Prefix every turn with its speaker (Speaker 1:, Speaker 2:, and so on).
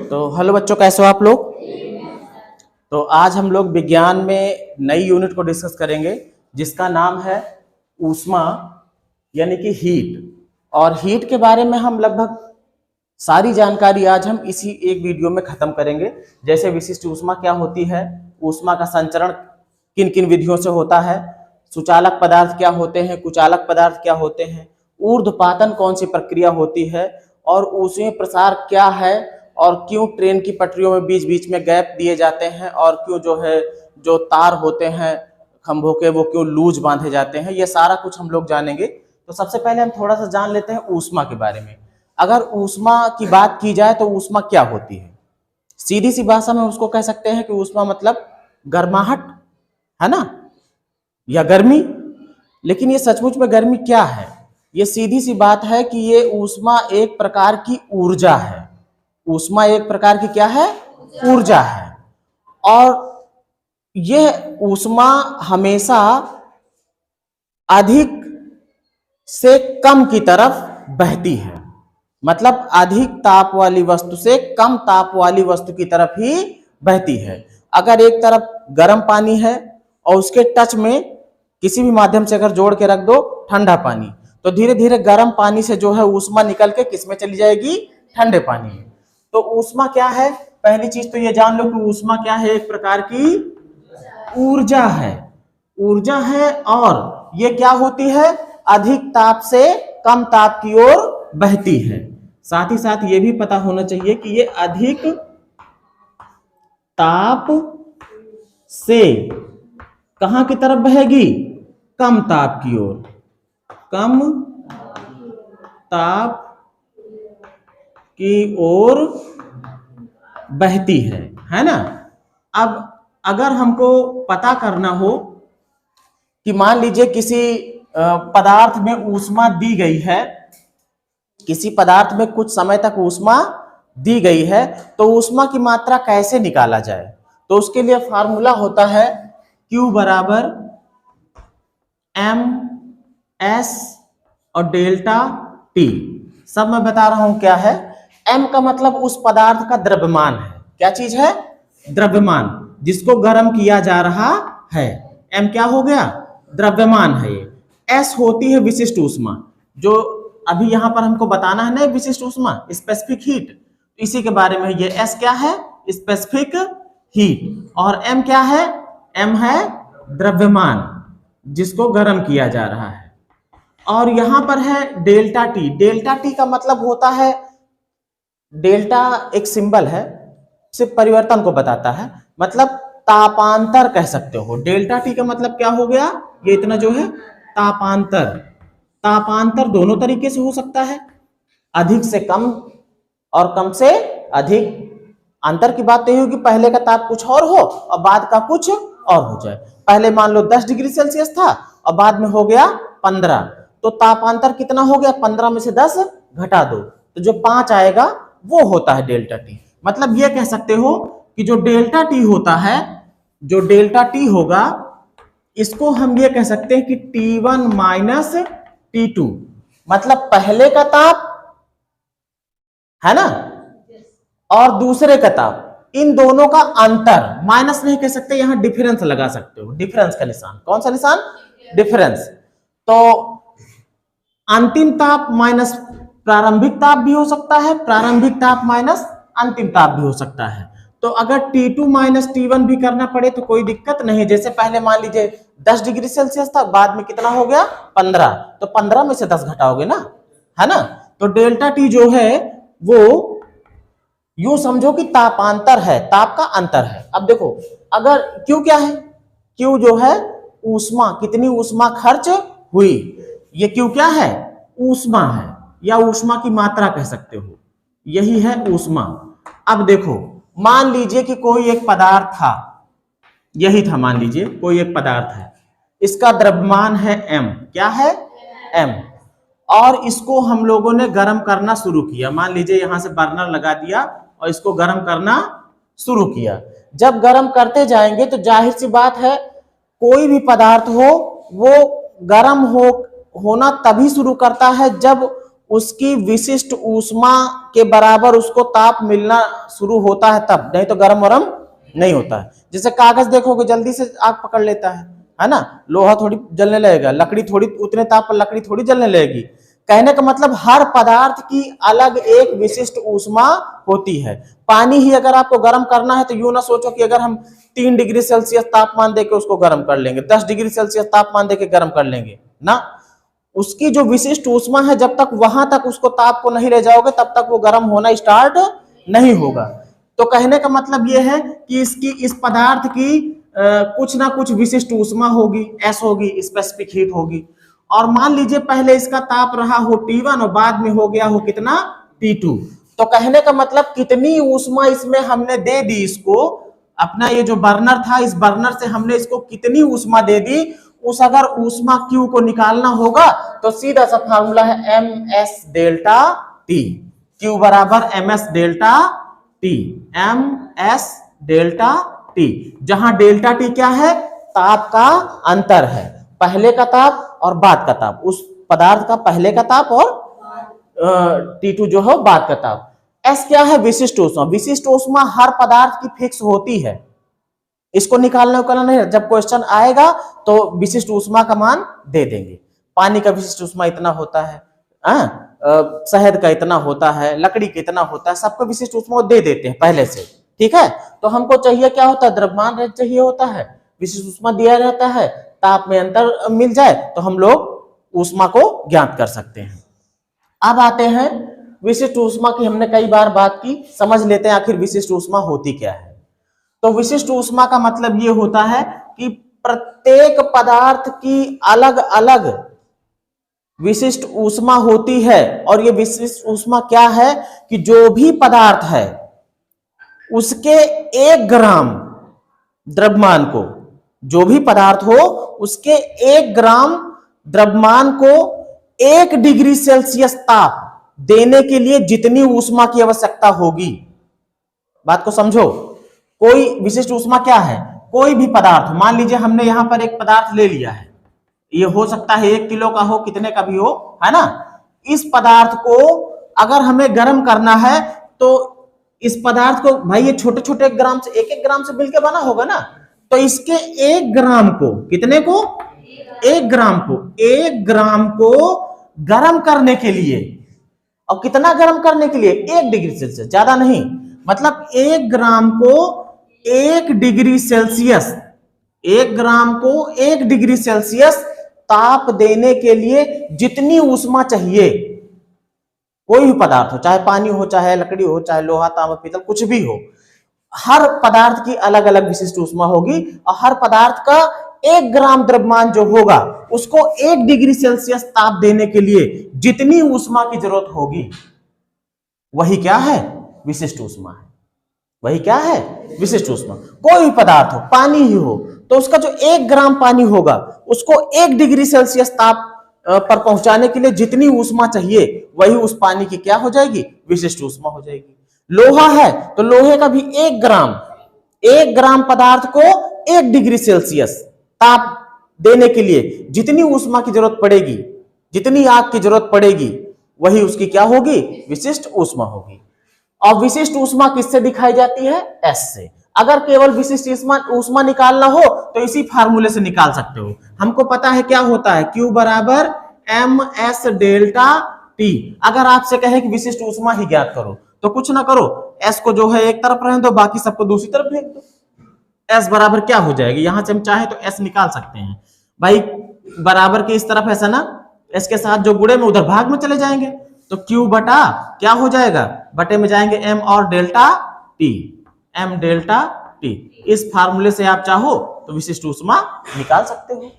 Speaker 1: तो हेलो बच्चों, कैसे हो आप लोग। तो आज हम लोग विज्ञान में नई यूनिट को डिस्कस करेंगे जिसका नाम है ऊष्मा यानी कि हीट। और हीट के बारे में हम लगभग सारी जानकारी आज हम इसी एक वीडियो में खत्म करेंगे। जैसे विशिष्ट ऊष्मा क्या होती है, ऊष्मा का संचरण किन किन विधियों से होता है, सुचालक पदार्थ क्या होते हैं, कुचालक पदार्थ क्या होते हैं, ऊर्ध्वपातन कौन सी प्रक्रिया होती है, और ऊष्मीय प्रसार क्या है, और क्यों ट्रेन की पटरियों में बीच बीच में गैप दिए जाते हैं, और क्यों जो तार होते हैं खंभों के वो क्यों लूज बांधे जाते हैं, ये सारा कुछ हम लोग जानेंगे। तो सबसे पहले हम थोड़ा सा जान लेते हैं ऊष्मा के बारे में। अगर ऊष्मा की बात की जाए तो ऊष्मा क्या होती है, सीधी सी भाषा में उसको कह सकते हैं कि ऊष्मा मतलब गर्माहट है ना, या गर्मी। लेकिन ये सचमुच में गर्मी क्या है, ये सीधी सी बात है कि ये ऊष्मा एक प्रकार की ऊर्जा है। ऊष्मा एक प्रकार की क्या है, ऊर्जा है। और यह ऊष्मा हमेशा अधिक से कम की तरफ बहती है, मतलब अधिक ताप वाली वस्तु से कम ताप वाली वस्तु की तरफ ही बहती है। अगर एक तरफ गर्म पानी है और उसके टच में किसी भी माध्यम से अगर जोड़ के रख दो ठंडा पानी, तो धीरे धीरे गर्म पानी से जो है ऊष्मा निकल के किस में चली जाएगी, ठंडे पानी में। तो ऊष्मा क्या है, पहली चीज तो ये जान लो कि ऊष्मा क्या है, एक प्रकार की ऊर्जा है। ऊर्जा है और ये क्या होती है, अधिक ताप से कम ताप की ओर बहती है। साथ ही साथ ये भी पता होना चाहिए कि ये अधिक ताप से कहां की तरफ बहेगी, कम ताप की ओर, कम ताप की ओर बहती है ना। अब अगर हमको पता करना हो कि मान लीजिए किसी पदार्थ में ऊष्मा दी गई है, किसी पदार्थ में कुछ समय तक ऊष्मा दी गई है, तो ऊष्मा की मात्रा कैसे निकाला जाए। तो उसके लिए फार्मूला होता है Q बराबर M S और डेल्टा T। सब मैं बता रहा हूं क्या है। M का मतलब उस पदार्थ का द्रव्यमान है। क्या चीज है, द्रव्यमान, जिसको गर्म किया जा रहा है। M क्या हो गया, द्रव्यमान है ये। S होती है विशिष्ट ऊष्मा, जो अभी यहां पर हमको बताना है ना, विशिष्ट ऊष्मा, स्पेसिफिक हीट, इसी के बारे में। ये S क्या है, स्पेसिफिक हीट। और M क्या है, M है द्रव्यमान, जिसको गर्म किया जा रहा है। और यहां पर है डेल्टा T। डेल्टा T का मतलब होता है, डेल्टा एक सिंबल है, सिर्फ परिवर्तन को बताता है, मतलब तापांतर कह सकते हो। डेल्टा T का मतलब क्या हो गया, ये इतना जो है तापांतर। तापांतर दोनों तरीके से हो सकता है, अधिक से कम और कम से अधिक। अंतर की बात यही होगी, पहले का ताप कुछ और हो और बाद का कुछ और हो जाए। पहले मान लो 10 डिग्री सेल्सियस था और बाद में हो गया 15, तो तापांतर कितना हो गया, 15 में से 10 घटा दो तो जो 5 आएगा वो होता है डेल्टा टी। मतलब ये कह सकते हो कि जो डेल्टा टी होता है, जो डेल्टा टी होगा, इसको हम ये कह सकते हैं कि T1 माइनस T2, मतलब पहले का ताप है ना और दूसरे का ताप, इन दोनों का अंतर। माइनस नहीं कह सकते, यहां डिफरेंस लगा सकते हो, डिफरेंस का निशान। कौन सा निशान, डिफरेंस। तो अंतिम ताप माइनस प्रारंभिक ताप भी हो सकता है, प्रारंभिक ताप माइनस अंतिम ताप भी हो सकता है। तो अगर T2 माइनस T1 भी करना पड़े तो कोई दिक्कत नहीं। जैसे पहले मान लीजिए 10 डिग्री सेल्सियस था, बाद में कितना हो गया, 15, तो 15 में से 10 घटाओगे ना, है ना। तो डेल्टा टी जो है वो यूं समझो कि तापांतर है, ताप का अंतर है। अब देखो, अगर क्यू क्या है, क्यू जो है ऊष्मा, कितनी ऊष्मा खर्च हुई, ये क्यू क्या है, ऊष्मा है, या ऊष्मा की मात्रा कह सकते हो, यही है ऊष्मा। अब देखो, मान लीजिए कि कोई एक पदार्थ था, यही था, मान लीजिए कोई एक पदार्थ है, इसका द्रव्यमान है m, क्या है, m, और इसको हम लोगों ने गर्म करना शुरू किया। मान लीजिए यहां से बर्नर लगा दिया और इसको गर्म करना शुरू किया। जब गर्म करते जाएंगे तो जाहिर सी बात है, कोई भी पदार्थ हो वो गर्म होना तभी शुरू करता है जब उसकी विशिष्ट ऊष्मा के बराबर उसको ताप मिलना शुरू होता है तब, नहीं तो गर्म वरम नहीं होता है। जैसे कागज देखोगे जल्दी से आग पकड़ लेता है ना, लोहा थोड़ी जलने लगेगा, लकड़ी थोड़ी उतने ताप पर लकड़ी थोड़ी जलने लगेगी। कहने का मतलब हर पदार्थ की अलग एक विशिष्ट ऊष्मा होती है। पानी ही अगर आपको गर्म करना है तो यूं ना सोचो कि अगर हम 3 डिग्री सेल्सियस तापमान देके उसको गर्म कर लेंगे, 10 डिग्री सेल्सियस तापमान देके गर्म कर लेंगे ना। उसकी जो विशिष्ट ऊष्मा है, जब तक वहां तक उसको ताप को नहीं ले जाओगे तब तक वो गर्म होना स्टार्ट नहीं होगा। तो कहने का मतलब ये है कि इस पदार्थ की कुछ ना कुछ विशिष्ट ऊष्मा होगी, एस होगी, स्पेसिफिक हीट होगी। और मान लीजिए पहले इसका ताप रहा हो T1 और बाद में हो गया हो कितना T2, तो कहने का मतलब कितनी ऊष्मा इसमें हमने दे दी इसको, अपना ये जो बर्नर था इस बर्नर से हमने इसको कितनी ऊष्मा दे दी, उस अगर ऊष्मा Q को निकालना होगा तो सीधा सा फार्मूला है ms डेल्टा T, Q बराबर ms delta T, ms delta T, जहां डेल्टा T क्या है, ताप का अंतर है, पहले का ताप और बाद का ताप, उस पदार्थ का पहले का ताप और T2 जो है बाद का ताप। S क्या है, विशिष्ट ऊष्मा। विशिष्ट ऊष्मा हर पदार्थ की फिक्स होती है, इसको निकालने का नहीं, जब क्वेश्चन आएगा तो विशिष्ट ऊष्मा का मान दे देंगे। पानी का विशिष्ट ऊष्मा इतना होता है, शहद का इतना होता है, लकड़ी का इतना होता है, सबको विशिष्ट ऊष्मा दे देते हैं पहले से, ठीक है। तो हमको चाहिए क्या होता है, द्रव्यमान चाहिए होता है, विशिष्ट ऊष्मा दिया रहता है, ताप में अंतर मिल जाए तो हम लोग ऊष्मा को ज्ञात कर सकते हैं। अब आते हैं विशिष्ट ऊष्मा की, हमने कई बार बात की, समझ लेते हैं आखिर विशिष्ट ऊष्मा होती क्या है। तो विशिष्ट ऊष्मा का मतलब ये होता है कि प्रत्येक पदार्थ की अलग अलग विशिष्ट ऊष्मा होती है। और ये विशिष्ट ऊष्मा क्या है कि जो भी पदार्थ है उसके 1 ग्राम द्रव्यमान को, जो भी पदार्थ हो उसके 1 ग्राम द्रव्यमान को 1 डिग्री सेल्सियस ताप देने के लिए जितनी ऊष्मा की आवश्यकता होगी, बात को समझो। कोई विशिष्ट ऊष्मा क्या है, कोई भी पदार्थ, मान लीजिए हमने यहां पर एक पदार्थ ले लिया है, ये हो सकता है 1 किलो का हो, कितने का भी हो, है ना। इस पदार्थ को अगर हमें गर्म करना है तो इस पदार्थ को, भाई ये छोटे छोटे ग्राम से, 1-1 ग्राम से मिलकर बना होगा ना, तो इसके 1 ग्राम को, कितने को, 1 ग्राम को, 1 ग्राम को गर्म करने के लिए, और कितना गर्म करने के लिए, 1 डिग्री सेल्सियस, ज्यादा नहीं, मतलब 1 ग्राम को 1 डिग्री सेल्सियस, 1 ग्राम को 1 डिग्री सेल्सियस ताप देने के लिए जितनी ऊष्मा चाहिए, कोई भी पदार्थ हो, चाहे पानी हो, चाहे लकड़ी हो, चाहे लोहा, तांबा, पीतल, कुछ भी हो, हर पदार्थ की अलग अलग विशिष्ट ऊष्मा होगी। और हर पदार्थ का 1 ग्राम द्रव्यमान जो होगा उसको 1 डिग्री सेल्सियस ताप देने के लिए जितनी ऊष्मा की जरूरत होगी, वही क्या है, विशिष्ट ऊष्मा है। वही क्या है, विशिष्ट ऊष्मा। कोई भी पदार्थ हो, पानी ही हो, तो उसका जो 1 ग्राम पानी होगा उसको 1 डिग्री सेल्सियस ताप पर पहुंचाने के लिए जितनी ऊष्मा चाहिए, वही उस पानी की क्या हो जाएगी, विशिष्ट ऊष्मा हो जाएगी। लोहा है तो लोहे का भी 1 ग्राम पदार्थ को 1 डिग्री सेल्सियस ताप देने के लिए जितनी ऊष्मा की जरूरत पड़ेगी, जितनी आग की जरूरत पड़ेगी, वही उसकी क्या होगी, विशिष्ट ऊष्मा होगी। और विशिष्ट ऊष्मा किससे दिखाई जाती है, एस से। अगर केवल विशिष्ट ऊष्मा निकालना हो तो इसी फार्मूले से निकाल सकते हो। हमको पता है क्या होता है, Q बराबर ms डेल्टा T। अगर आपसे कहे कि विशिष्ट ऊष्मा ही ज्ञात करो तो कुछ ना करो, S को जो है एक तरफ रहने दो, बाकी सबको दूसरी तरफ भेज दो। S बराबर क्या हो जाएगी, यहां से हम चाहे तो S निकाल सकते हैं भाई, बराबर के इस तरफ ऐसा ना, S के साथ जो गुणे में उधर भाग में चले जाएंगे, तो Q बटा क्या हो जाएगा, बटे में जाएंगे M और delta T, M delta T। इस फार्मूले से आप चाहो तो विशिष्ट ऊष्मा निकाल सकते हो।